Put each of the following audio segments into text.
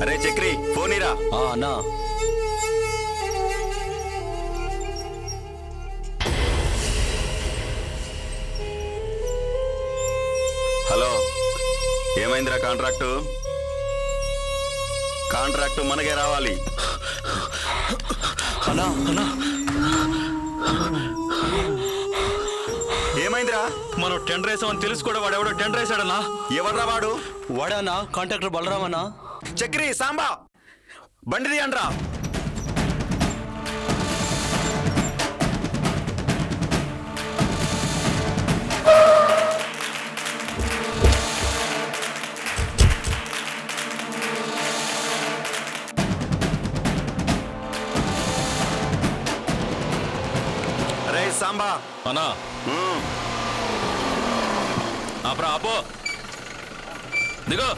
అరే చక్రి ఫోన్ ఇరా. అన్నా హలో, ఏమైందిరా? కాంట్రాక్టు మనకే రావాలి. అన్నా అన్నా ఏమైందిరా? మనం టెండర్ వేసామని తెలుసు కూడా వాడు ఎవడో టెండర్ వేసాడన్నా. ఎవర్రా వాడు? వాడన్నా కాంట్రాక్టర్ బలరామన్నా. చక్రి సాంబా బండిది అండ్రా. రే సాంబా అన్నా అప్పుడు ఆపో. దిగో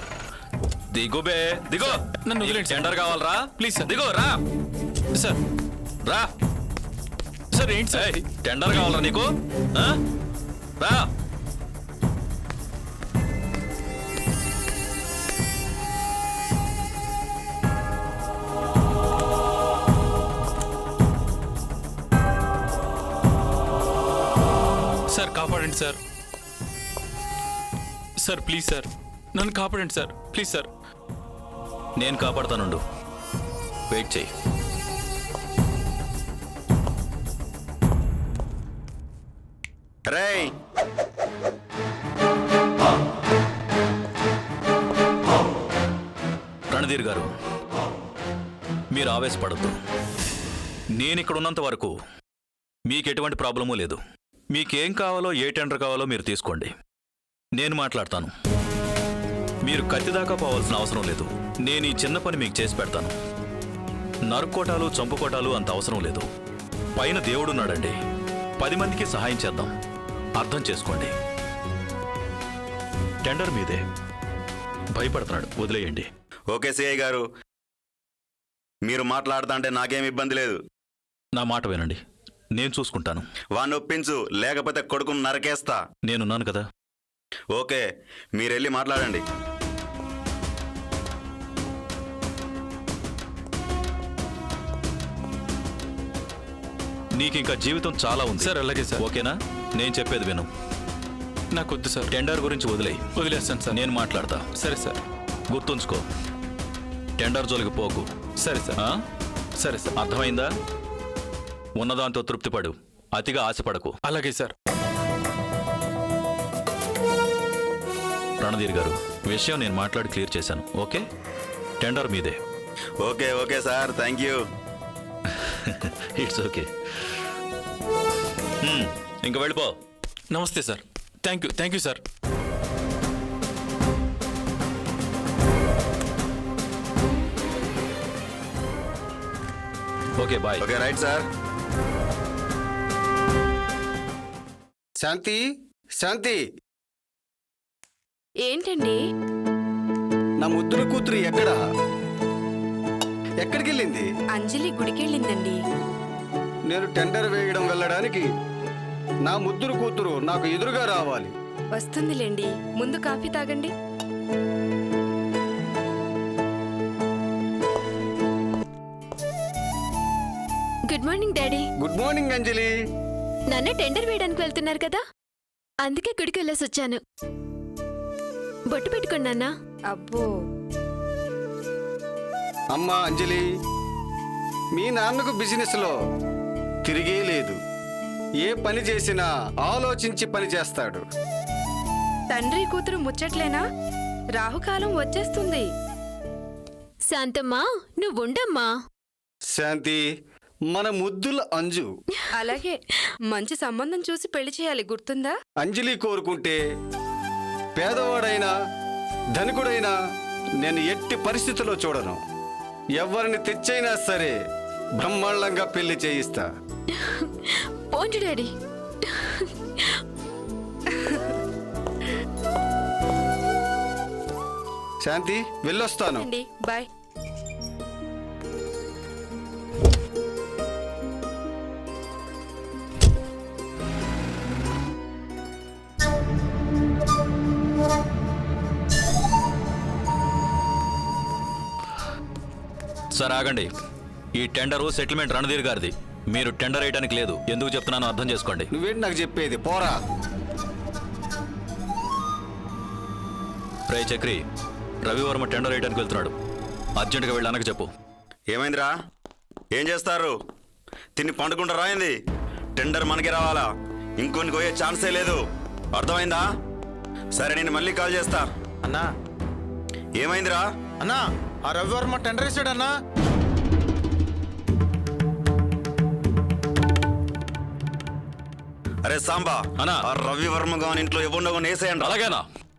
దిగు బే దిగో. నన్ను వదిలేండి. టెండర్ కావాలరా ప్లీజ్ సార్. దిగో రా సార్. రా సార్. ఏంటి సార్ టెండర్ కావాలరా నీకు? రా. సార్ కాపాడండి సార్. సార్ ప్లీజ్ సార్ నన్ను కాపాడండి సార్. Please sir. నేను కాపాడుతానుండు. వెయిట్ చెయ్యి. రేయ్ రణధీర్ గారు, మీరు ఆవేశపడద్దు. నేను ఇక్కడ ఉన్నంత వరకు మీకు ఎటువంటి ప్రాబ్లమూ లేదు. మీకేం కావాలో ఏ టెండర్ కావాలో మీరు తీసుకోండి. నేను మాట్లాడతాను. మీరు కత్తిదాకా పోవాల్సిన అవసరం లేదు. నేను ఈ చిన్న పని మీకు చేసి పెడతాను. నరుక్కోటాలు చంపుకోటాలు అంత అవసరం లేదు. పైన దేవుడున్నాడండి. 10 మందికి సహాయం చేద్దాం. అర్థం చేసుకోండి. టెండర్ మీదే. భయపడుతున్నాడు, వదిలేయండి. ఓకే సిఐ గారు, మీరు మాట్లాడుతుంటే నాకేం ఇబ్బంది లేదు. నా మాట వినండి, నేను చూసుకుంటాను. వాణ్ణి ఒప్పించు, లేకపోతే కొడుకును నరకేస్తా. నేనున్నాను కదా. ఓకే, మీరెళ్ళి మాట్లాడండి. నీకింకా జీవితం చాలా ఉంది సార్. అలాగే సార్. ఓకేనా? నేను చెప్పేది విను. నాకు వద్దు సార్. టెండర్ గురించి వదిలేస్తాను సార్. నేను మాట్లాడతా. సరే సార్. గుర్తుంచుకో, టెండర్ జోలికి పోకు. సరే సార్. సరే సార్. అర్థమైందా? ఉన్నదాంతో తృప్తిపడు, అతిగా ఆశపడకు. అలాగే సార్. రణధీర్ గారు, విషయం నేను మాట్లాడి క్లియర్ చేశాను. ఓకే, టెండర్ మీదే. Okay okay sir, thank you. It's okay. ఇంక వెళ్ళిపో. నమస్తే sir. Thank you sir. Okay bye. Okay right sir. Shanti, Shanti, ఏంటండి? నా ముద్దుల కూతురు ఎక్కడికి వెళ్ళింది? అంజలి గుడికెళ్ళిందండి. నేను టెండర్ వేయడం వెళ్ళడానికి నా ముద్దుల కూతురు నాకు ఎదురుగా రావాలి. వస్తుందిలేండి, ముందు కాఫీ తాగండి. Good morning daddy. Good morning Anjali. నన్ను టెండర్ వేయడానికి వెళ్తున్నారు కదా, అందుకే గుడికి వెళ్ళేసి వచ్చాను. బొట్టు పెట్టుకున్నానా? అబ్బో. అమ్మా అంజలి, మీ నాన్నకు బిజినెస్లో తిరిగే లేదు. ఏ పని చేసినా ఆలోచించి పని చేస్తాడు. తండ్రి కూతురు ముచ్చట్లేనా? రాహుకాలం వచ్చేస్తుంది. శాంతమ్మా, నువ్వుండమ్మా. శాంతి, మన ముద్దుల అంజు. అలాగే, మంచి సంబంధం చూసి పెళ్లి చేయాలి, గుర్తుందా? అంజలి కోరుకుంటే పేదవాడైనా ధనికుడైనా నేను ఎట్టి పరిస్థితుల్లో చూడను. ఎవరిని తెచ్చైనా సరే బ్రహ్మాండంగా పెళ్లి చేయిస్తా. పోండి డాడీ. శాంతి, వెళ్ళొస్తాను. బాయ్. సార్ ఆగండి. ఈ టెండరు సెటిల్మెంట్ రణధీర్ గారిది. మీరు టెండర్ వేయడానికి లేదు. ఎందుకు చెప్తున్నానో అర్థం చేసుకోండి. నువ్వేంటి నాకు చెప్పేది? పోరా. రే చక్రి, రవివర్మ టెండర్ వేయడానికి వెళ్తున్నాడు. అర్జెంటుగా వెళ్ళి అన్నకు చెప్పు. ఏమైందిరా? ఏం చేస్తారు? తిని పండుకుంటా రాయింది. టెండర్ మనకి రావాలా? ఇంకొన్ని పోయే ఛాన్సే లేదు. అర్థమైందా? సరే, నేను మళ్ళీ కాల్ చేస్తా. అన్నా ఏమైందిరా? అన్నా ఆ రవివర్మ టెండర్ వేసాడన్నా. అరే సాంబా, అన్నా. ఆ రవివర్మ గాని ఇంట్లో ఎవరినో వేసేయండి. అలాగేనా?